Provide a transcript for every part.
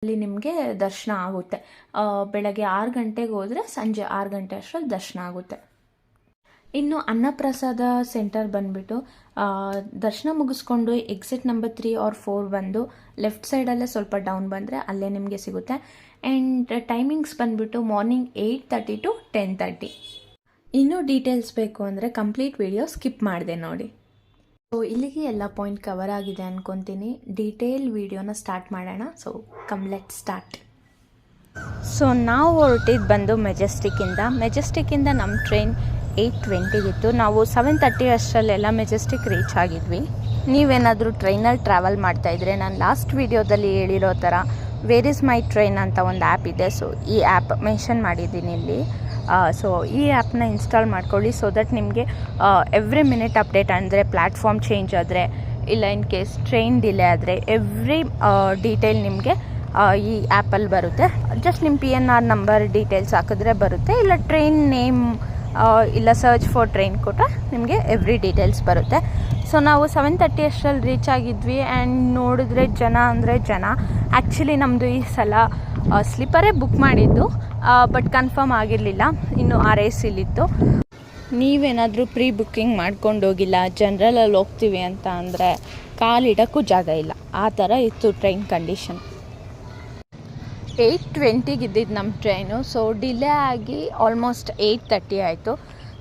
ಅಲ್ಲಿ ನಿಮಗೆ ದರ್ಶನ ಆಗುತ್ತೆ. ಬೆಳಗ್ಗೆ 6 ಗಂಟೆಗೆ ಹೋದರೆ ಸಂಜೆ 6 ಗಂಟೆ ಅಷ್ಟರಲ್ಲಿ ದರ್ಶನ ಆಗುತ್ತೆ. ಇನ್ನು ಅನ್ನಪ್ರಸಾದ ಸೆಂಟರ್ ಬಂದುಬಿಟ್ಟು ದರ್ಶನ ಮುಗಿಸ್ಕೊಂಡು ಎಕ್ಸಿಟ್ ನಂಬರ್ 3 or 4 ಬಂದು ಲೆಫ್ಟ್ ಸೈಡಲ್ಲೇ ಸ್ವಲ್ಪ ಡೌನ್ ಬಂದರೆ ಅಲ್ಲೇ ನಿಮಗೆ ಸಿಗುತ್ತೆ. ಆ್ಯಂಡ್ ಟೈಮಿಂಗ್ಸ್ ಬಂದುಬಿಟ್ಟು ಮಾರ್ನಿಂಗ್ 8:30 to 10:30. ಇನ್ನೂ ಡೀಟೇಲ್ಸ್ ಬೇಕು ಅಂದರೆ ಕಂಪ್ಲೀಟ್ ವಿಡಿಯೋ ಸ್ಕಿಪ್ ಮಾಡಿದೆ ನೋಡಿ. ಸೊ ಇಲ್ಲಿಗೆ ಎಲ್ಲ ಪಾಯಿಂಟ್ ಕವರ್ ಆಗಿದೆ ಅಂದ್ಕೊತೀನಿ. ಡೀಟೇಲ್ ವಿಡಿಯೋನ ಸ್ಟಾರ್ಟ್ ಮಾಡೋಣ. So let start. ಸೊ ನಾವು ಹೊರಟಿದ್ದು ಬಂದು ಮೆಜೆಸ್ಟಿಕ್ಕಿಂದ ನಮ್ಮ ಟ್ರೈನ್ 8:20 ನಾವು 7:30 ಅಷ್ಟರಲ್ಲೆಲ್ಲ ಮೆಜೆಸ್ಟಿಕ್ ರೀಚ್ ಆಗಿದ್ವಿ. ನೀವೇನಾದರೂ ಟ್ರೈನಲ್ಲಿ ಟ್ರಾವೆಲ್ ಮಾಡ್ತಾಯಿದ್ರೆ ನಾನು ಲಾಸ್ಟ್ ವೀಡಿಯೋದಲ್ಲಿ ಹೇಳಿರೋ ಥರ ವೇರ್ ಇಸ್ ಮೈ ಟ್ರೈನ್ ಅಂತ ಒಂದು ಆ್ಯಪ್ ಇದೆ. ಸೊ ಈ ಆ್ಯಪ್ ಮೆನ್ಷನ್ ಮಾಡಿದ್ದೀನಿ ಇಲ್ಲಿ. ಸೊ ಈ ಆ್ಯಪ್ನ ಇನ್ಸ್ಟಾಲ್ ಮಾಡ್ಕೊಳ್ಳಿ. ಸೊ ದಟ್ ನಿಮಗೆ ಎವ್ರಿ ಮಿನಿಟ್ ಅಪ್ಡೇಟ್, ಅಂದರೆ ಪ್ಲ್ಯಾಟ್ಫಾರ್ಮ್ ಚೇಂಜ್ ಆದರೆ, ಇಲ್ಲ ಇನ್ ಕೇಸ್ ಟ್ರೈನ್ ಡಿಲೇ ಆದರೆ ಎವ್ರಿ ಡೀಟೇಲ್ ನಿಮಗೆ ಈ ಆ್ಯಪಲ್ಲಿ ಬರುತ್ತೆ. ಜಸ್ಟ್ ನಿಮ್ಮ PNR ನಂಬರ್ ಡೀಟೇಲ್ಸ್ ಹಾಕಿದ್ರೆ ಬರುತ್ತೆ. ಇಲ್ಲ ಟ್ರೈನ್ ನೇಮ್ ಇಲ್ಲ ಸರ್ಚ್ ಫಾರ್ ಟ್ರೈನ್ ಕೊಟ್ಟರೆ ನಿಮಗೆ ಎವ್ರಿ ಡೀಟೇಲ್ಸ್ ಬರುತ್ತೆ. ಸೊ ನಾವು 7:30 ಅಷ್ಟರಲ್ಲಿ ರೀಚ್ ಆಗಿದ್ವಿ. ಆ್ಯಂಡ್ ನೋಡಿದ್ರೆ ಜನ ಅಂದರೆ ಜನ. ಆ್ಯಕ್ಚುಲಿ ನಮ್ಮದು ಈ ಸಲ ಸ್ಲೀಪರೇ ಬುಕ್ ಮಾಡಿದ್ದು, ಬಟ್ ಕನ್ಫರ್ಮ್ ಆಗಿರಲಿಲ್ಲ. ಇನ್ನು RACಲಿತ್ತು. ನೀವೇನಾದರೂ ಪ್ರೀ ಬುಕ್ಕಿಂಗ್ ಮಾಡ್ಕೊಂಡು ಹೋಗಿಲ್ಲ, ಜನರಲಲ್ಲಿ ಹೋಗ್ತೀವಿ ಅಂತ ಅಂದರೆ ಕಾಲಿಡೋಕ್ಕೂ ಜಾಗ ಇಲ್ಲ, ಆ ಥರ ಇತ್ತು ಟ್ರೈನ್ ಕಂಡೀಷನ್. 8:20 ಇದ್ದಿದ್ದು ನಮ್ಮ ಟ್ರೈನು. ಸೊ ಡಿಲೇ ಆಗಿ ಆಲ್ಮೋಸ್ಟ್ 8:30 ಆಯಿತು.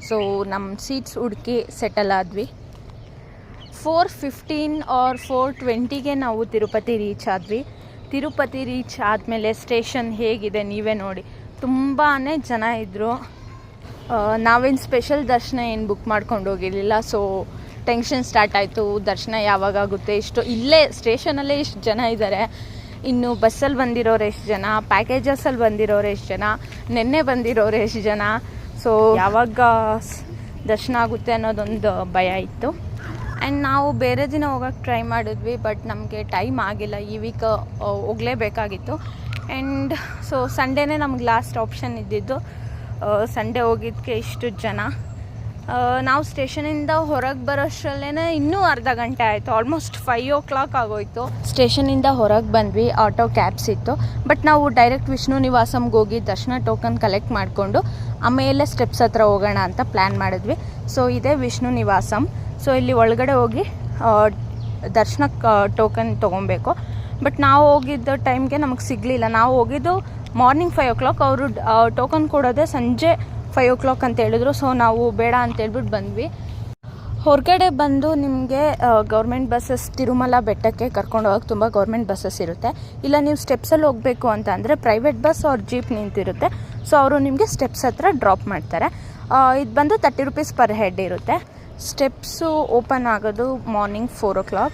ಸೊ ನಮ್ಮ ಸೀಟ್ಸ್ ಹುಡುಕಿ ಸೆಟಲ್ ಆದ್ವಿ. 4:15 or 4:20 ನಾವು ತಿರುಪತಿ ರೀಚ್ ಆದ್ವಿ. ತಿರುಪತಿ ರೀಚ್ ಆದಮೇಲೆ ಸ್ಟೇಷನ್ ಹೇಗಿದೆ ನೀವೇ ನೋಡಿ. ತುಂಬಾ ಜನ ಇದ್ದರು. ನಾವೇನು ಸ್ಪೆಷಲ್ ದರ್ಶನ ಏನು ಬುಕ್ ಮಾಡ್ಕೊಂಡು ಹೋಗಿರಲಿಲ್ಲ. ಸೊ ಟೆನ್ಷನ್ ಸ್ಟಾರ್ಟ್ ಆಯಿತು, ದರ್ಶನ ಯಾವಾಗುತ್ತೆ, ಇಲ್ಲೇ ಸ್ಟೇಷನಲ್ಲೇ ಇಷ್ಟು ಜನ ಇದ್ದಾರೆ, ಇನ್ನು ಬಸ್ಸಲ್ಲಿ ಬಂದಿರೋರು ಎಷ್ಟು ಜನ, ಪ್ಯಾಕೇಜಸಲ್ಲಿ ಬಂದಿರೋರು ಎಷ್ಟು ಜನ, ನೆನ್ನೆ ಬಂದಿರೋರು ಎಷ್ಟು ಜನ, ಸೊ ಯಾವಾಗ ದರ್ಶನ ಆಗುತ್ತೆ ಅನ್ನೋದೊಂದು ಭಯ ಇತ್ತು. ಆ್ಯಂಡ್ ನಾವು ಬೇರೆ ದಿನ ಹೋಗೋಕ್ಕೆ ಟ್ರೈ ಮಾಡಿದ್ವಿ, ಬಟ್ ನಮಗೆ ಟೈಮ್ ಆಗಿಲ್ಲ. ಈ ವೀಕ್ ಹೋಗಲೇಬೇಕಾಗಿತ್ತು. ಆ್ಯಂಡ್ ಸೊ ಸಂಡೇನೇ ನಮ್ಗೆ ಲಾಸ್ಟ್ ಆಪ್ಷನ್ ಇದ್ದಿದ್ದು. ಸಂಡೇ ಹೋಗಿದ್ದಕ್ಕೆ ಇಷ್ಟು ಜನ. ನಾವು ಸ್ಟೇಷನಿಂದ ಹೊರಗೆ ಬರೋಷ್ಟರಲ್ಲೇ ಇನ್ನೂ ಅರ್ಧ ಗಂಟೆ ಆಯಿತು. ಆಲ್ಮೋಸ್ಟ್ 5 o'clock ಆಗೋಯಿತು. ಸ್ಟೇಷನಿಂದ ಹೊರಗೆ ಬಂದ್ವಿ. ಆಟೋ ಕ್ಯಾಬ್ಸ್ ಇತ್ತು, ಬಟ್ ನಾವು ಡೈರೆಕ್ಟ್ ವಿಷ್ಣು ನಿವಾಸಂಗೆ ಹೋಗಿ ದರ್ಶನ ಟೋಕನ್ ಕಲೆಕ್ಟ್ ಮಾಡಿಕೊಂಡು ಆಮೇಲೆ ಸ್ಟೆಪ್ಸ್ ಹತ್ರ ಹೋಗೋಣ ಅಂತ ಪ್ಲ್ಯಾನ್ ಮಾಡಿದ್ವಿ. ಸೊ ಇದೇ ವಿಷ್ಣು ನಿವಾಸಂ. ಸೊ ಇಲ್ಲಿ ಒಳಗಡೆ ಹೋಗಿ ದರ್ಶನಕ್ಕೆ ಟೋಕನ್ ತೊಗೊಬೇಕು. ಬಟ್ ನಾವು ಹೋಗಿದ್ದ ಟೈಮ್ಗೆ ನಮಗೆ ಸಿಗಲಿಲ್ಲ. ನಾವು ಹೋಗಿದ್ದು ಮಾರ್ನಿಂಗ್ 5 o'clock, ಅವರು ಟೋಕನ್ ಕೊಡೋದೇ ಸಂಜೆ 5 o'clock ಅಂತ ಹೇಳಿದ್ರು. ಸೊ ನಾವು ಬೇಡ ಅಂತೇಳ್ಬಿಟ್ಟು ಬಂದ್ವಿ. ಹೊರಗಡೆ ಬಂದು ನಿಮಗೆ ಗೌರ್ಮೆಂಟ್ ಬಸ್ಸಸ್ ತಿರುಮಲ ಬೆಟ್ಟಕ್ಕೆ ಕರ್ಕೊಂಡು ಹೋಗೋಕ್ಕೆ ತುಂಬ ಗೌರ್ಮೆಂಟ್ ಬಸ್ಸಸ್ ಇರುತ್ತೆ. ಇಲ್ಲ ನೀವು ಸ್ಟೆಪ್ಸಲ್ಲಿ ಹೋಗಬೇಕು ಅಂತ ಅಂದರೆ ಪ್ರೈವೇಟ್ ಬಸ್ ಅವ್ರ ಜೀಪ್ ನಿಂತಿರುತ್ತೆ. ಸೊ ಅವರು ನಿಮಗೆ ಸ್ಟೆಪ್ಸ್ ಹತ್ರ ಡ್ರಾಪ್ ಮಾಡ್ತಾರೆ. ಇದು ಬಂದು 30 rupees ಪರ್ ಹೆಡ್ ಇರುತ್ತೆ. ಸ್ಟೆಪ್ಸು ಓಪನ್ ಆಗೋದು ಮಾರ್ನಿಂಗ್ 4 o'clock.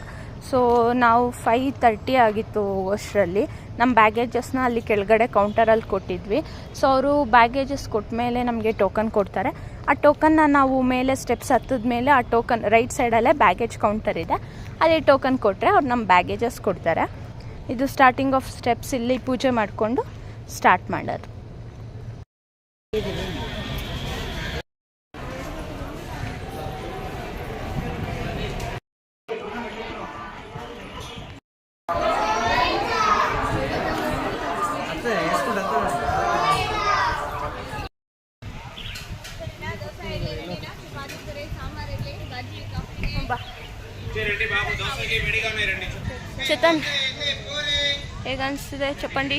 ಸೊ ನಾವು 5:30 ಆಗಿತ್ತು ಅಷ್ಟರಲ್ಲಿ. ನಮ್ಮ ಬ್ಯಾಗೇಜಸ್ನ ಅಲ್ಲಿ ಕೆಳಗಡೆ ಕೌಂಟರಲ್ಲಿ ಕೊಟ್ಟಿದ್ವಿ. ಸೊ ಅವರು ಬ್ಯಾಗೇಜಸ್ ಕೊಟ್ಟ ಮೇಲೆ ನಮಗೆ ಟೋಕನ್ ಕೊಡ್ತಾರೆ. ಆ ಟೋಕನ್ನ ನಾವು ಮೇಲೆ ಸ್ಟೆಪ್ಸ್ ಹತ್ತಿದ ಮೇಲೆ ಆ ಟೋಕನ್ ರೈಟ್ ಸೈಡಲ್ಲೇ ಬ್ಯಾಗೇಜ್ ಕೌಂಟರ್ ಇದೆ, ಅಲ್ಲಿ ಟೋಕನ್ ಕೊಟ್ಟರೆ ಅವ್ರು ನಮ್ಮ ಬ್ಯಾಗೇಜಸ್ ಕೊಡ್ತಾರೆ. ಇದು ಸ್ಟಾರ್ಟಿಂಗ್ ಆಫ್ ಸ್ಟೆಪ್ಸ್. ಇಲ್ಲಿ ಪೂಜೆ ಮಾಡಿಕೊಂಡು ಸ್ಟಾರ್ಟ್ ಮಾಡೋದು. ಚೇತನ್ ಹೇಗೆ ಅನಿಸ್ತಿದೆ ಚಪ್ಪಂಡಿ?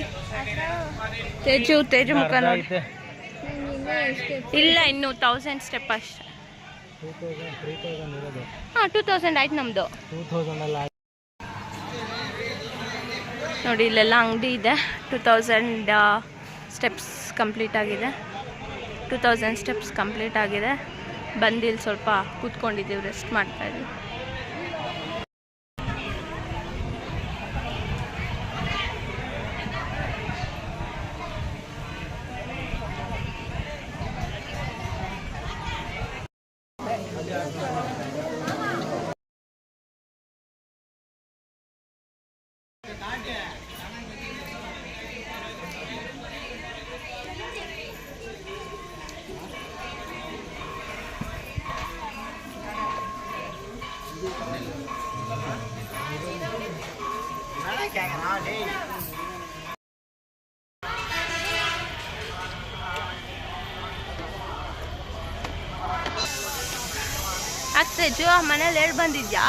ತೇಜು ಮುಖ ನೋಡಿ. ಇಲ್ಲ, ಇನ್ನು 1000 ಸ್ಟೆಪ್ ಅಷ್ಟೆ. 2000 ಆಯ್ತು ನಮ್ಮದು. ನೋಡಿ ಇಲ್ಲೆಲ್ಲ ಅಂಗಡಿ ಇದೆ. 2000 ಸ್ಟೆಪ್ಸ್ ಕಂಪ್ಲೀಟ್ ಆಗಿದೆ. 2000 ಸ್ಟೆಪ್ಸ್ ಕಂಪ್ಲೀಟ್ ಆಗಿದೆ. ಬಂದಿಲ್ಲಿ ಸ್ವಲ್ಪ ಕೂತ್ಕೊಂಡಿದ್ದೀವಿ, ರೆಸ್ಟ್ ಮಾಡ್ತಾಯಿದ್ವಿ. ಲಗೇಜು ಮನೇಲಿ ಹೇಳಿ ಬಂದಿದ್ಯಾ?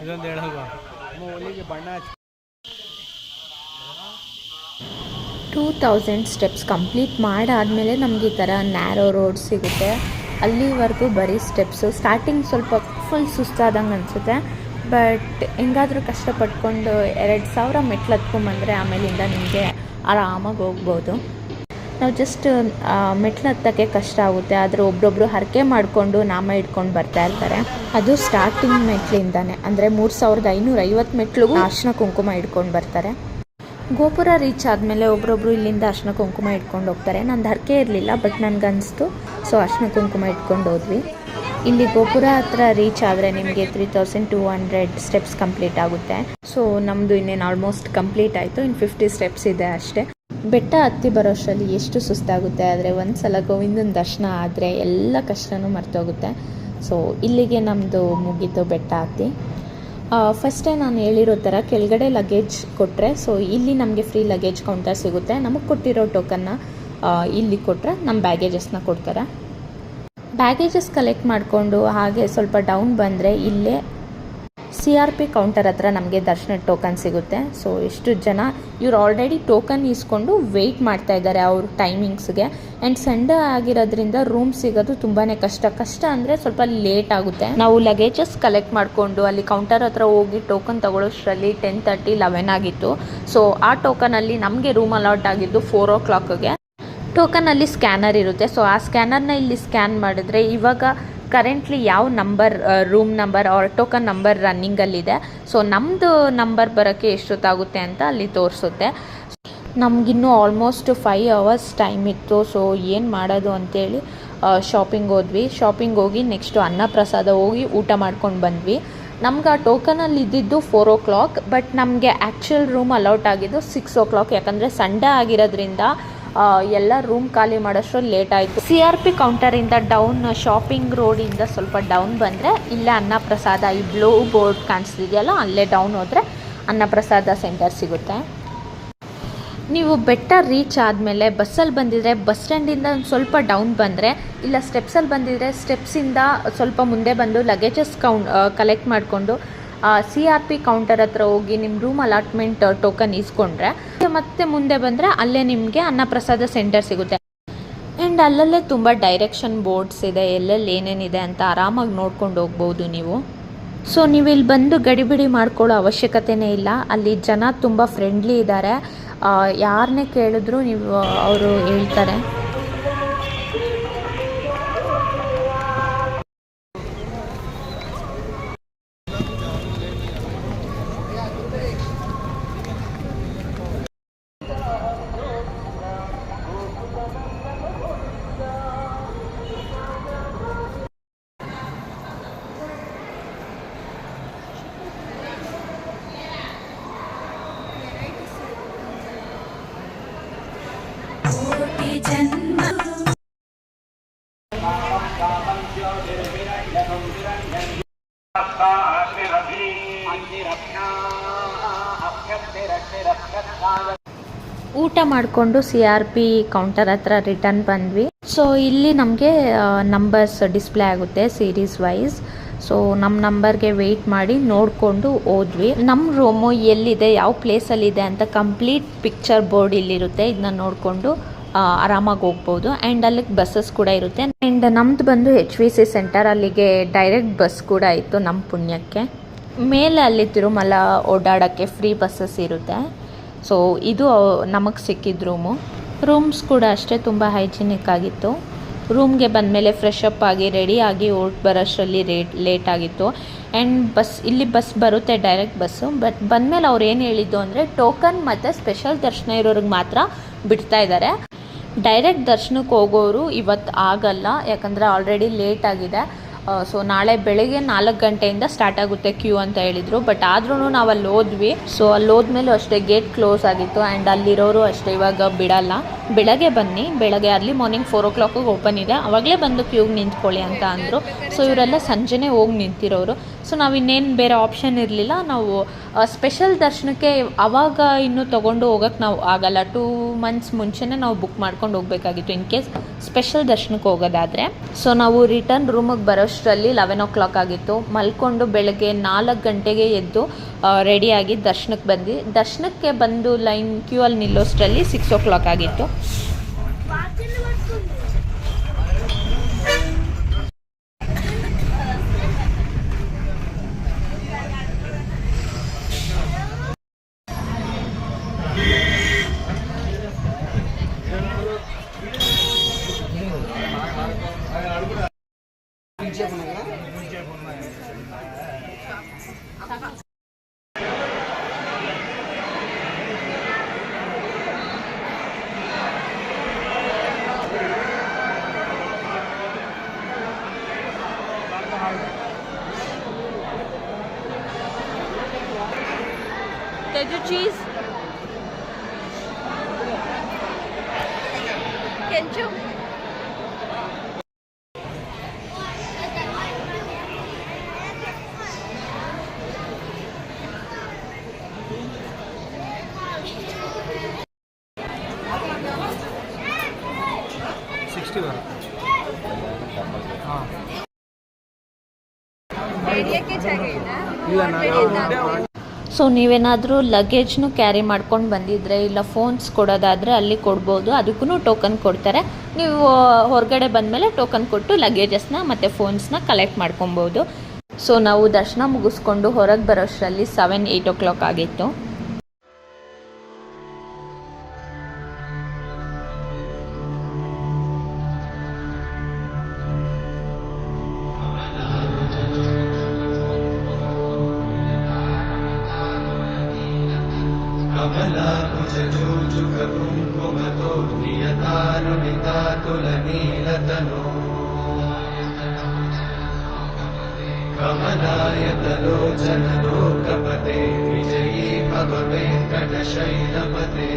ಇದೊಂದು ಹೇಳಲ್ವಾ ಬಣ್ಣ 2000 ಸ್ಟೆಪ್ಸ್ ಕಂಪ್ಲೀಟ್ ಮಾಡಾದಮೇಲೆ ನಮಗೆ ಈ ಥರ ನ್ಯಾರೋ ರೋಡ್ ಸಿಗುತ್ತೆ. ಅಲ್ಲಿವರೆಗೂ ಬರೀ ಸ್ಟೆಪ್ಸು. ಸ್ಟಾರ್ಟಿಂಗ್ ಸ್ವಲ್ಪ ಫುಲ್ ಸುಸ್ತಾದಂಗೆ ಅನಿಸುತ್ತೆ, ಬಟ್ ಹೆಂಗಾದರೂ ಕಷ್ಟಪಟ್ಕೊಂಡು 2000 ಮೆಟ್ಲು ಹತ್ಕೊಂಡ್ಬಂದರೆ ಆಮೇಲಿಂದ ನಿಮಗೆ ಆರಾಮಾಗಿ ಹೋಗ್ಬೋದು. ನಾವು ಜಸ್ಟ್ ಮೆಟ್ಲು ಹತ್ತಕ್ಕೆ ಕಷ್ಟ ಆಗುತ್ತೆ, ಆದರೆ ಒಬ್ರೊಬ್ರು ಹರಕೆ ಮಾಡಿಕೊಂಡು ನಾಮ ಇಟ್ಕೊಂಡು ಬರ್ತಾ ಇರ್ತಾರೆ. ಅದು ಸ್ಟಾರ್ಟಿಂಗ್ ಮೆಟ್ಲಿಂದಾನೆ, ಅಂದರೆ 3550 ಮೆಟ್ಲಿಗೂ ಅರ್ಶಿನ ಕುಂಕುಮ ಇಟ್ಕೊಂಡು ಬರ್ತಾರೆ. ಗೋಪುರ ರೀಚ್ ಆದಮೇಲೆ ಒಬ್ಬರೊಬ್ರು ಇಲ್ಲಿಂದ ಅರ್ಶಿನ ಕುಂಕುಮ ಇಟ್ಕೊಂಡು ಹೋಗ್ತಾರೆ. ನಂದು ಹರಕೆ ಇರಲಿಲ್ಲ, ಬಟ್ ನನಗನ್ನಿಸ್ತು, ಸೊ ಅರ್ಶಿನ ಕುಂಕುಮ ಇಟ್ಕೊಂಡು ಹೋದ್ವಿ. ಇಲ್ಲಿ ಗೋಪುರ ಹತ್ರ ರೀಚ್ ಆದರೆ ನಿಮಗೆ 3200 ಸ್ಟೆಪ್ಸ್ ಕಂಪ್ಲೀಟ್ ಆಗುತ್ತೆ. ಸೊ ನಮ್ಮದು ಇನ್ನೇನು ಆಲ್ಮೋಸ್ಟ್ ಕಂಪ್ಲೀಟ್ ಆಯಿತು. ಇನ್ನು 50 ಸ್ಟೆಪ್ಸ್ ಇದೆ ಅಷ್ಟೇ. ಬೆಟ್ಟ ಹತ್ತಿ ಬರೋಷ್ಟರಲ್ಲಿ ಎಷ್ಟು ಸುಸ್ತಾಗುತ್ತೆ, ಆದರೆ ಒಂದು ಸಲ ಗೋವಿಂದನ ದರ್ಶನ ಆದರೆ ಎಲ್ಲ ಕಷ್ಟನೂ ಮರ್ತೋಗುತ್ತೆ. ಸೊ ಇಲ್ಲಿಗೆ ನಮ್ಮದು ಮುಗೀತು ಬೆಟ್ಟ ಹತ್ತಿ. ಫಸ್ಟೇ ನಾನು ಹೇಳಿರೋ ಥರ ಕೆಳಗಡೆ ಲಗೇಜ್ ಕೊಟ್ಟರೆ, ಸೊ ಇಲ್ಲಿ ನಮಗೆ ಫ್ರೀ ಲಗೇಜ್ ಕೌಂಟರ್ ಸಿಗುತ್ತೆ. ನಮಗೆ ಕೊಟ್ಟಿರೋ ಟೋಕನ್ನ ಇಲ್ಲಿ ಕೊಟ್ಟರೆ ನಮ್ಮ ಬ್ಯಾಗೇಜಸ್ನ ಕೊಡ್ತಾರೆ. ಬ್ಯಾಗೇಜಸ್ ಕಲೆಕ್ಟ್ ಮಾಡಿಕೊಂಡು ಹಾಗೆ ಸ್ವಲ್ಪ ಡೌನ್ ಬಂದರೆ ಇಲ್ಲೇ CRP ಕೌಂಟರ್ ಹತ್ರ ನಮಗೆ ದರ್ಶನ ಟೋಕನ್ ಸಿಗುತ್ತೆ. ಸೊ ಎಷ್ಟು ಜನ ಇವ್ರು ಆಲ್ರೆಡಿ ಟೋಕನ್ ಇಸ್ಕೊಂಡು ವೆಯ್ಟ್ ಮಾಡ್ತಾ ಇದ್ದಾರೆ ಅವ್ರ ಟೈಮಿಂಗ್ಸ್ಗೆ. ಆ್ಯಂಡ್ ಸಂಡೇ ಆಗಿರೋದ್ರಿಂದ ರೂಮ್ ಸಿಗೋದು ತುಂಬಾ ಕಷ್ಟ ಅಂದರೆ ಸ್ವಲ್ಪ ಲೇಟ್ ಆಗುತ್ತೆ. ನಾವು ಲಗೇಜಸ್ ಕಲೆಕ್ಟ್ ಮಾಡಿಕೊಂಡು ಅಲ್ಲಿ ಕೌಂಟರ್ ಹತ್ರ ಹೋಗಿ ಟೋಕನ್ ತೊಗೊಳ್ಳೋಷ್ಟರಲ್ಲಿ 10:30, 11 ಆಗಿತ್ತು. ಸೊ ಆ ಟೋಕನಲ್ಲಿ ನಮಗೆ ರೂಮ್ ಅಲಾಟ್ ಆಗಿದ್ದು 4 o'clockಗೆ. ಟೋಕನಲ್ಲಿ ಸ್ಕ್ಯಾನರ್ ಇರುತ್ತೆ. ಸೊ ಆ ಸ್ಕ್ಯಾನರ್ನ ಇಲ್ಲಿ ಸ್ಕ್ಯಾನ್ ಮಾಡಿದ್ರೆ ಇವಾಗ ಕರೆಂಟ್ಲಿ ಯಾವ number, room number or token number ರನ್ನಿಂಗಲ್ಲಿದೆ, ಸೊ ನಮ್ಮದು ನಂಬರ್ ಬರೋಕ್ಕೆ ಎಷ್ಟೊತ್ತಾಗುತ್ತೆ ಅಂತ ಅಲ್ಲಿ ತೋರಿಸುತ್ತೆ. ನಮಗಿನ್ನೂ ಆಲ್ಮೋಸ್ಟ್ 5 hours ಟೈಮ್ ಇತ್ತು. ಸೊ ಏನು ಮಾಡೋದು ಅಂತೇಳಿ ಶಾಪಿಂಗ್ ಹೋದ್ವಿ. ಶಾಪಿಂಗ್ ಹೋಗಿ ನೆಕ್ಸ್ಟು ಅನ್ನಪ್ರಸಾದ ಹೋಗಿ ಊಟ ಮಾಡ್ಕೊಂಡು ಬಂದ್ವಿ. ನಮ್ಗೆ ಆ ಟೋಕನಲ್ಲಿ ಇದ್ದಿದ್ದು 4 o'clock, ಬಟ್ ನಮಗೆ ಆ್ಯಕ್ಚುಯಲ್ ರೂಮ್ ಅಲೌಟ್ ಆಗಿದ್ದು 6 o'clock. ಯಾಕಂದರೆ ಸಂಡೇ ಆಗಿರೋದ್ರಿಂದ ಎಲ್ಲ ರೂಮ್ ಖಾಲಿ ಮಾಡೋಷ್ಟರಲ್ಲಿ ಲೇಟ್ ಆಯಿತು. CRP ಕೌಂಟರಿಂದ ಡೌನ್ ಶಾಪಿಂಗ್ ರೋಡಿಂದ ಸ್ವಲ್ಪ ಡೌನ್ ಬಂದರೆ ಇಲ್ಲೇ ಅನ್ನಪ್ರಸಾದ, ಈ ಬ್ಲೂ ಬೋರ್ಡ್ ಕಾಣಿಸ್ತಿದೆಯಲ್ಲ, ಅಲ್ಲೇ ಡೌನ್ ಹೋದರೆ ಅನ್ನಪ್ರಸಾದ ಸೆಂಟರ್ ಸಿಗುತ್ತೆ. ನೀವು ಬೆಟ್ಟ ರೀಚ್ ಆದಮೇಲೆ ಬಸ್ಸಲ್ಲಿ ಬಂದಿದ್ರೆ ಬಸ್ ಸ್ಟ್ಯಾಂಡಿಂದ ಒಂದು ಸ್ವಲ್ಪ ಡೌನ್ ಬಂದರೆ, ಇಲ್ಲ ಸ್ಟೆಪ್ಸಲ್ಲಿ ಬಂದಿದ್ರೆ ಸ್ಟೆಪ್ಸಿಂದ ಸ್ವಲ್ಪ ಮುಂದೆ ಬಂದು ಲಗೇಜಸ್ ಕಲೆಕ್ಟ್ ಮಾಡಿಕೊಂಡು CRP ಕೌಂಟರ್ ಹತ್ರ ಹೋಗಿ ನಿಮ್ಮ ರೂಮ್ ಅಲಾಟ್ಮೆಂಟ್ ಟೋಕನ್ ಇಸ್ಕೊಂಡ್ರೆ ಮತ್ತೆ ಮುಂದೆ ಬಂದರೆ ಅಲ್ಲೇ ನಿಮಗೆ ಅನ್ನಪ್ರಸಾದ ಸೆಂಟರ್ ಸಿಗುತ್ತೆ. ಆ್ಯಂಡ್ ಅಲ್ಲಲ್ಲೇ ತುಂಬ ಡೈರೆಕ್ಷನ್ ಬೋರ್ಡ್ಸ್ ಇದೆ, ಎಲ್ಲೆಲ್ಲಿ ಏನೇನಿದೆ ಅಂತ ಆರಾಮಾಗಿ ನೋಡ್ಕೊಂಡು ಹೋಗ್ಬೋದು ನೀವು. ಸೊ ನೀವು ಇಲ್ಲಿ ಬಂದು ಗಡಿಬಿಡಿ ಮಾಡ್ಕೊಳ್ಳೋ ಅವಶ್ಯಕತೆನೇ ಇಲ್ಲ. ಅಲ್ಲಿ ಜನ ತುಂಬ ಫ್ರೆಂಡ್ಲಿ ಇದ್ದಾರೆ, ಯಾರನ್ನೇ ಕೇಳಿದ್ರು ಅವರು ಹೇಳ್ತಾರೆ. ಊಟ ಮಾಡಿಕೊಂಡು CRP ಕೌಂಟರ್ ಹತ್ರ ರಿಟರ್ನ್ ಬಂದ್ವಿ. ಸೊ ಇಲ್ಲಿ ನಮಗೆ ನಂಬರ್ಸ್ ಡಿಸ್ಪ್ಲೇ ಆಗುತ್ತೆ ಸೀರೀಸ್ ವೈಸ್. ಸೊ ನಮ್ಮ ನಂಬರ್ಗೆ ವೆಯ್ಟ್ ಮಾಡಿ ನೋಡಿಕೊಂಡು ಹೋದ್ವಿ. ನಮ್ಮ ರೂಮು ಎಲ್ಲಿದೆ, ಯಾವ ಪ್ಲೇಸಲ್ಲಿದೆ ಅಂತ ಕಂಪ್ಲೀಟ್ ಪಿಕ್ಚರ್ ಬೋರ್ಡ್ ಇಲ್ಲಿರುತ್ತೆ. ಇದನ್ನ ನೋಡಿಕೊಂಡು ಆರಾಮಾಗಿ ಹೋಗ್ಬೋದು. ಆ್ಯಂಡ್ ಅಲ್ಲಿಗೆ ಬಸ್ಸಸ್ ಕೂಡ ಇರುತ್ತೆ. ಆ್ಯಂಡ್ ನಮ್ದು ಬಂದು HVC ಸೆಂಟರ್, ಅಲ್ಲಿಗೆ ಡೈರೆಕ್ಟ್ ಬಸ್ ಕೂಡ ಇತ್ತು ನಮ್ಮ ಪುಣ್ಯಕ್ಕೆ. ಮೇಲೆ ಅಲ್ಲಿ ತಿರುಮಲ ಓಡಾಡೋಕ್ಕೆ ಫ್ರೀ ಬಸ್ಸಸ್ ಇರುತ್ತೆ. ಸೊ ಇದು ನಮಗೆ ಸಿಕ್ಕಿದ ರೂಮ್ಸ್ ಕೂಡ ಅಷ್ಟೇ ತುಂಬ ಹೈಜಿನಿಕ್ ಆಗಿತ್ತು. ರೂಮ್ಗೆ ಬಂದಮೇಲೆ ಫ್ರೆಶ್ ಅಪ್ ಆಗಿ ರೆಡಿ ಆಗಿ ಬರೋಷ್ಟರಲ್ಲಿ ಲೇಟ್ ಆಗಿತ್ತು. ಆ್ಯಂಡ್ ಇಲ್ಲಿ ಬಸ್ ಬರುತ್ತೆ, ಡೈರೆಕ್ಟ್ ಬಸ್ಸು. ಬಟ್ ಬಂದಮೇಲೆ ಅವ್ರು ಏನು ಹೇಳಿದ್ದು ಅಂದರೆ ಟೋಕನ್ ಮತ್ತು ಸ್ಪೆಷಲ್ ದರ್ಶನ ಇರೋರಿಗೆ ಮಾತ್ರ ಬಿಡ್ತಾ ಇದ್ದಾರೆ. ಡೈರೆಕ್ಟ್ ದರ್ಶನಕ್ಕೆ ಹೋಗೋರು ಇವತ್ತು ಆಗಲ್ಲ, ಯಾಕಂದರೆ ಆಲ್ರೆಡಿ ಲೇಟ್ ಆಗಿದೆ. ಸೊ ನಾಳೆ ಬೆಳಗ್ಗೆ 4 ಗಂಟೆಯಿಂದ ಸ್ಟಾರ್ಟ್ ಆಗುತ್ತೆ ಕ್ಯೂ ಅಂತ ಹೇಳಿದರು. ಬಟ್ ಆದ್ರೂ ನಾವು ಅಲ್ಲಿ ಹೋದ್ವಿ. ಸೊ ಅಲ್ಲಿ ಹೋದ್ಮೇಲೆ ಅಷ್ಟೇ ಗೇಟ್ ಕ್ಲೋಸ್ ಆಗಿತ್ತು. ಆ್ಯಂಡ್ ಅಲ್ಲಿರೋರು ಅಷ್ಟೇ ಇವಾಗ ಬಿಡಲ್ಲ. ಬೆಳಗ್ಗೆ ಬನ್ನಿ, ಬೆಳಗ್ಗೆ ಅರ್ಲಿ ಮಾರ್ನಿಂಗ್ 4 o'clock ಓಪನ್ ಇದೆ, ಆವಾಗಲೇ ಬಂದು ಕ್ಯೂಗೆ ನಿಂತ್ಕೊಳ್ಳಿ ಅಂತ ಅಂದರು. ಸೊ ಇವರೆಲ್ಲ ಸಂಜೆನೇ ಹೋಗಿ ನಿಂತಿರೋರು. ಸೊ ನಾವು ಇನ್ನೇನು ಬೇರೆ ಆಪ್ಷನ್ ಇರಲಿಲ್ಲ. ನಾವು ಸ್ಪೆಷಲ್ ದರ್ಶನಕ್ಕೆ ಆವಾಗ ಇನ್ನೂ ತೊಗೊಂಡು ಹೋಗೋಕ್ಕೆ ನಾವು ಆಗಲ್ಲ. 2 months ಮುಂಚೆನೇ ನಾವು ಬುಕ್ ಮಾಡ್ಕೊಂಡು ಹೋಗಬೇಕಾಗಿತ್ತು ಇನ್ ಕೇಸ್ ಸ್ಪೆಷಲ್ ದರ್ಶನಕ್ಕೆ ಹೋಗೋದಾದರೆ. ಸೊ ನಾವು ರಿಟರ್ನ್ ರೂಮಿಗೆ ಬರೋಷ್ಟರಲ್ಲಿ 11 o'clock ಆಗಿತ್ತು. ಮಲ್ಕೊಂಡು ಬೆಳಗ್ಗೆ 4 ಗಂಟೆಗೆ ಎದ್ದು ರೆಡಿಯಾಗಿ ದರ್ಶನಕ್ಕೆ ಬಂದು ಲೈನ್ ಕ್ಯೂ ಅಲ್ಲಿ ನಿಲ್ಲೋಷ್ಟರಲ್ಲಿ 6 o'clock ಆಗಿತ್ತು. Teju cheese. Kenchu. ಸೊ ನೀವೇನಾದರೂ ಲಗೇಜ್ನು ಕ್ಯಾರಿ ಮಾಡ್ಕೊಂಡು ಬಂದಿದ್ರೆ ಇಲ್ಲ ಫೋನ್ಸ್ ಕೊಡೋದಾದರೆ ಅಲ್ಲಿ ಕೊಡ್ಬೋದು, ಅದಕ್ಕೂ ಟೋಕನ್ ಕೊಡ್ತಾರೆ. ನೀವು ಹೊರಗಡೆ ಬಂದಮೇಲೆ ಟೋಕನ್ ಕೊಟ್ಟು ಲಗೇಜಸ್ನ ಮತ್ತು ಫೋನ್ಸ್ನ ಕಲೆಕ್ಟ್ ಮಾಡ್ಕೊಬೋದು. ಸೊ ನಾವು ದರ್ಶನ ಮುಗಿಸ್ಕೊಂಡು ಹೊರಗೆ ಬರೋಷ್ಟರಲ್ಲಿ 7-8 o'clock ಆಗಿತ್ತು. कमलायतलोचनलोकपते विजयी भववेङ्कटशैलपते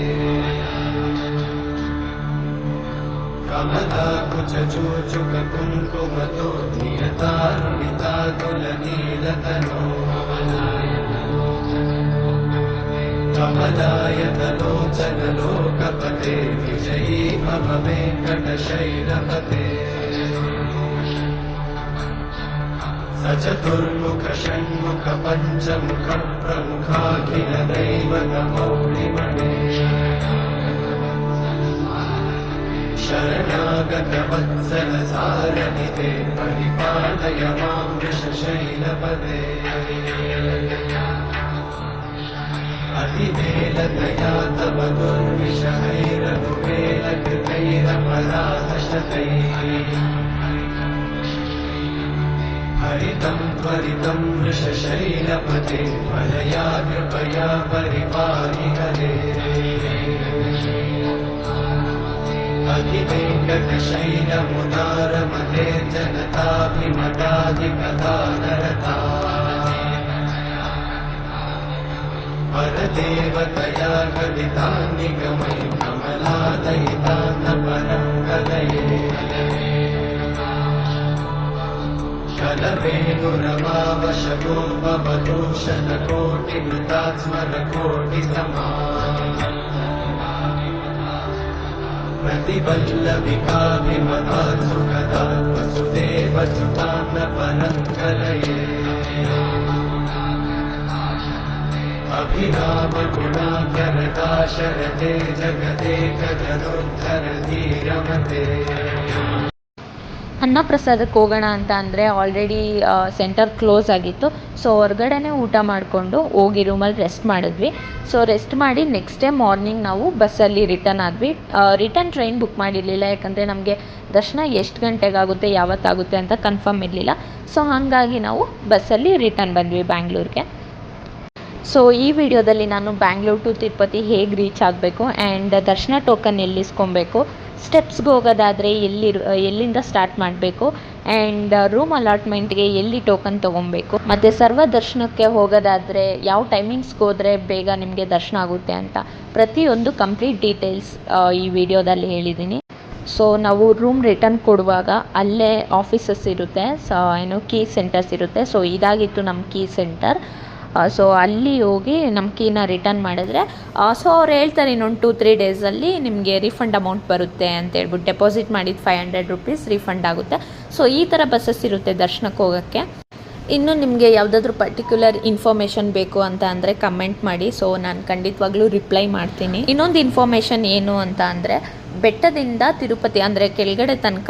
कमलाकुचचूचुककुङ्कुमतो नियतारुणितातुलनीलतनो कमलायतलोचनलोकपते विजयी भववेङ्कटशैलपते सचतुर्मुख षण्मुख पञ्चमुख प्रमुखाखिल दैवतमौलिमणे शरणागत वत्सल सारथिते परिपालय मां वृषशैलपते अतिवेलतया तव दुर्विषहैरघुवेलकृतैरपराधशतैः हरितं त्वरितं वृषशैलपते वरया कृपया परिपाहि हरे अधिवेङ्कटशैलमुदारमते जनताभिमताधिपदानरता परदेवतया कवितान्निगमै कमलादयितान्नपरं कलये कलवेणुरमावशको भवतु शतकोटिमृतात्स्मरकोटिसमा प्रतिवल्लभिकाभिमतात् सुखदात् वसुदेवसुतान्नपरं कलये अभिरामगुणाकरदाशरथे जगदेकजनोद्धरधीरमते ಅನ್ನ ಪ್ರಸಾದಕ್ಕೆ ಹೋಗೋಣ ಅಂತ ಅಂದರೆ ಆಲ್ರೆಡಿ ಸೆಂಟರ್ ಕ್ಲೋಸ್ ಆಗಿತ್ತು. ಸೊ ಹೊರಗಡೆನೇ ಊಟ ಮಾಡಿಕೊಂಡು ಹೋಗಿ ರೂಮಲ್ಲಿ ರೆಸ್ಟ್ ಮಾಡಿದ್ವಿ. ಸೊ ರೆಸ್ಟ್ ಮಾಡಿ ನೆಕ್ಸ್ಟ್ ಡೇ ಮಾರ್ನಿಂಗ್ ನಾವು ಬಸ್ಸಲ್ಲಿ ರಿಟರ್ನ್ ಆದ್ವಿ. ರಿಟರ್ನ್ ಟ್ರೈನ್ ಬುಕ್ ಮಾಡಿರಲಿಲ್ಲ, ಯಾಕಂದರೆ ನಮಗೆ ದರ್ಶನ ಎಷ್ಟು ಗಂಟೆಗಾಗುತ್ತೆ ಯಾವತ್ತಾಗುತ್ತೆ ಅಂತ ಕನ್ಫರ್ಮ್ ಇರಲಿಲ್ಲ. ಸೊ ಹಾಗಾಗಿ ನಾವು ಬಸ್ಸಲ್ಲಿ ರಿಟರ್ನ್ ಬಂದ್ವಿ ಬ್ಯಾಂಗ್ಳೂರಿಗೆ. ಸೊ ಈ ವಿಡಿಯೋದಲ್ಲಿ ನಾನು ಬ್ಯಾಂಗ್ಳೂರ್ ಟು ತಿರುಪತಿ ಹೇಗೆ ರೀಚ್ ಆಗಬೇಕು ಆ್ಯಂಡ್ ದರ್ಶನ ಟೋಕನ್ ಎಲ್ಲಿ ಇಸ್ಕೊಬೇಕು, ಸ್ಟೆಪ್ಸ್ಗೆ ಹೋಗೋದಾದರೆ ಎಲ್ಲಿಂದ ಸ್ಟಾರ್ಟ್ ಮಾಡಬೇಕು ಆ್ಯಂಡ್ ರೂಮ್ ಅಲಾಟ್ಮೆಂಟ್ಗೆ ಎಲ್ಲಿ ಟೋಕನ್ ತೊಗೊಬೇಕು, ಮತ್ತು ಸರ್ವ ದರ್ಶನಕ್ಕೆ ಹೋಗೋದಾದರೆ ಯಾವ ಟೈಮಿಂಗ್ಸ್ಗೆ ಹೋದರೆ ಬೇಗ ನಿಮಗೆ ದರ್ಶನ ಆಗುತ್ತೆ ಅಂತ ಪ್ರತಿಯೊಂದು ಕಂಪ್ಲೀಟ್ ಡೀಟೇಲ್ಸ್ ಈ ವಿಡಿಯೋದಲ್ಲಿ ಹೇಳಿದ್ದೀನಿ. ಸೊ ನಾವು ರೂಮ್ ರಿಟರ್ನ್ ಕೊಡುವಾಗ ಅಲ್ಲೇ ಆಫೀಸಸ್ ಇರುತ್ತೆ, ಕೀ ಸೆಂಟರ್ಸ್ ಇರುತ್ತೆ. ಸೊ ಇದಾಗಿತ್ತು ನಮ್ಮ ಕೀ ಸೆಂಟರ್. ಸೊ ಅಲ್ಲಿ ಹೋಗಿ ನಮ್ಮ ಕೀನ ರಿಟರ್ನ್ ಮಾಡಿದ್ರೆ ಸೊ ಅವ್ರು ಹೇಳ್ತಾರೆ ಇನ್ನೊಂದು 2-3 ಡೇಸಲ್ಲಿ ನಿಮಗೆ ರಿಫಂಡ್ ಅಮೌಂಟ್ ಬರುತ್ತೆ ಅಂತ ಹೇಳ್ಬಿಟ್ಟು, ಡೆಪಾಸಿಟ್ ಮಾಡಿದ 500 ರೂಪೀಸ್ ರಿಫಂಡ್ ಆಗುತ್ತೆ. ಸೊ ಈ ಥರ ಬಸ್ಸಸ್ ಇರುತ್ತೆ ದರ್ಶನಕ್ಕೆ ಹೋಗೋಕ್ಕೆ. ಇನ್ನು ನಿಮಗೆ ಯಾವುದಾದ್ರೂ ಪರ್ಟಿಕ್ಯುಲರ್ ಇನ್ಫಾರ್ಮೇಷನ್ ಬೇಕು ಅಂತ ಅಂದರೆ ಕಮೆಂಟ್ ಮಾಡಿ, ಸೊ ನಾನು ಖಂಡಿತವಾಗ್ಲೂ ರಿಪ್ಲೈ ಮಾಡ್ತೀನಿ. ಇನ್ನೊಂದು ಇನ್ಫಾರ್ಮೇಷನ್ ಏನು ಅಂತ ಅಂದರೆ, ಬೆಟ್ಟದಿಂದ ತಿರುಪತಿ ಅಂದರೆ ಕೆಳಗಡೆ ತನಕ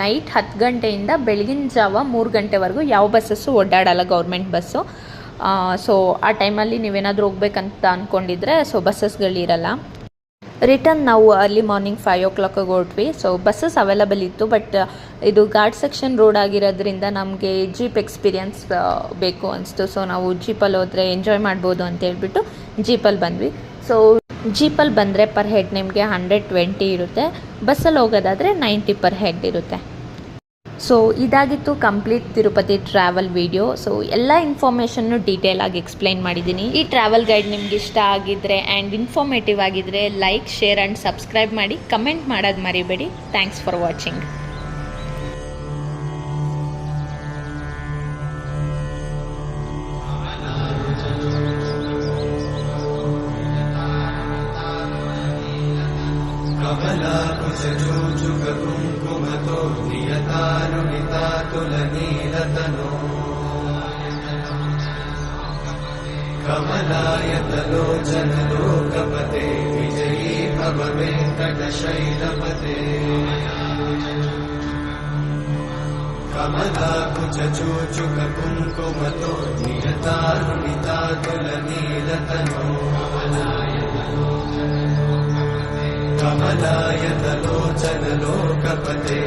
ನೈಟ್ 10 ಗಂಟೆಯಿಂದ ಬೆಳಗಿನ ಜಾವ 3 ಗಂಟೆವರೆಗೂ ಯಾವ ಬಸ್ಸಸ್ಸು ಓಡಾಡಲ್ಲ, ಗೌರ್ಮೆಂಟ್ ಬಸ್ಸು. ಸೊ ಆ ಟೈಮಲ್ಲಿ ನೀವೇನಾದರೂ ಹೋಗ್ಬೇಕಂತ ಅಂದ್ಕೊಂಡಿದ್ರೆ ಸೊ ಬಸ್ಸಸ್ಗಳಿರಲ್ಲ. ರಿಟರ್ನ್ ನಾವು ಅರ್ಲಿ ಮಾರ್ನಿಂಗ್ 5 o'clock ಹೊರಟ್ವಿ. ಸೊ ಬಸ್ಸಸ್ ಅವೈಲಬಲ್ ಇತ್ತು, ಬಟ್ ಇದು ಘಾಟ್ ಸೆಕ್ಷನ್ ರೋಡ್ ಆಗಿರೋದ್ರಿಂದ ನಮಗೆ ಜೀಪ್ ಎಕ್ಸ್ಪೀರಿಯನ್ಸ್ ಬೇಕು ಅನಿಸ್ತು. ಸೊ ನಾವು ಜೀಪಲ್ಲಿ ಹೋದರೆ ಎಂಜಾಯ್ ಮಾಡ್ಬೋದು ಅಂತ ಹೇಳ್ಬಿಟ್ಟು ಜೀಪಲ್ಲಿ ಬಂದ್ವಿ. ಸೊ ಜೀಪಲ್ಲಿ ಬಂದರೆ ಪರ್ ಹೆಡ್ ನಿಮಗೆ 120 ಇರುತ್ತೆ, ಬಸ್ಸಲ್ಲಿ ಹೋಗೋದಾದರೆ 90 ಪರ್ ಹೆಡ್ ಇರುತ್ತೆ. ಸೊ ಇದಾಗಿತ್ತು complete Tirupati travel video. So ಎಲ್ಲ ಇನ್ಫಾರ್ಮೇಷನ್ನು ಡೀಟೇಲ್ ಆಗಿ ಎಕ್ಸ್ಪ್ಲೈನ್ ಮಾಡಿದ್ದೀನಿ. ಈ ಟ್ರಾವೆಲ್ ಗೈಡ್ ನಿಮ್ಗೆ ಇಷ್ಟ ಆಗಿದ್ರೆ ಆ್ಯಂಡ್ ಇನ್ಫಾರ್ಮೇಟಿವ್ ಆಗಿದ್ರೆ ಲೈಕ್, ಶೇರ್ ಆ್ಯಂಡ್ ಸಬ್ಸ್ಕ್ರೈಬ್ ಮಾಡಿ, ಕಮೆಂಟ್ ಮಾಡೋದು ಮರಿಬೇಡಿ. Thanks for watching. कमलाकुचूचुककुङ्कुमतो नियतानुनितातुलनीलतनो कमलायतलोचनलोकपते विजयी भव वेङ्कटशैलपते कमलाकुचूचुककुङ्कुमतो नियतानुनितातुलनीलतनो कमलायतलोचनलोकपते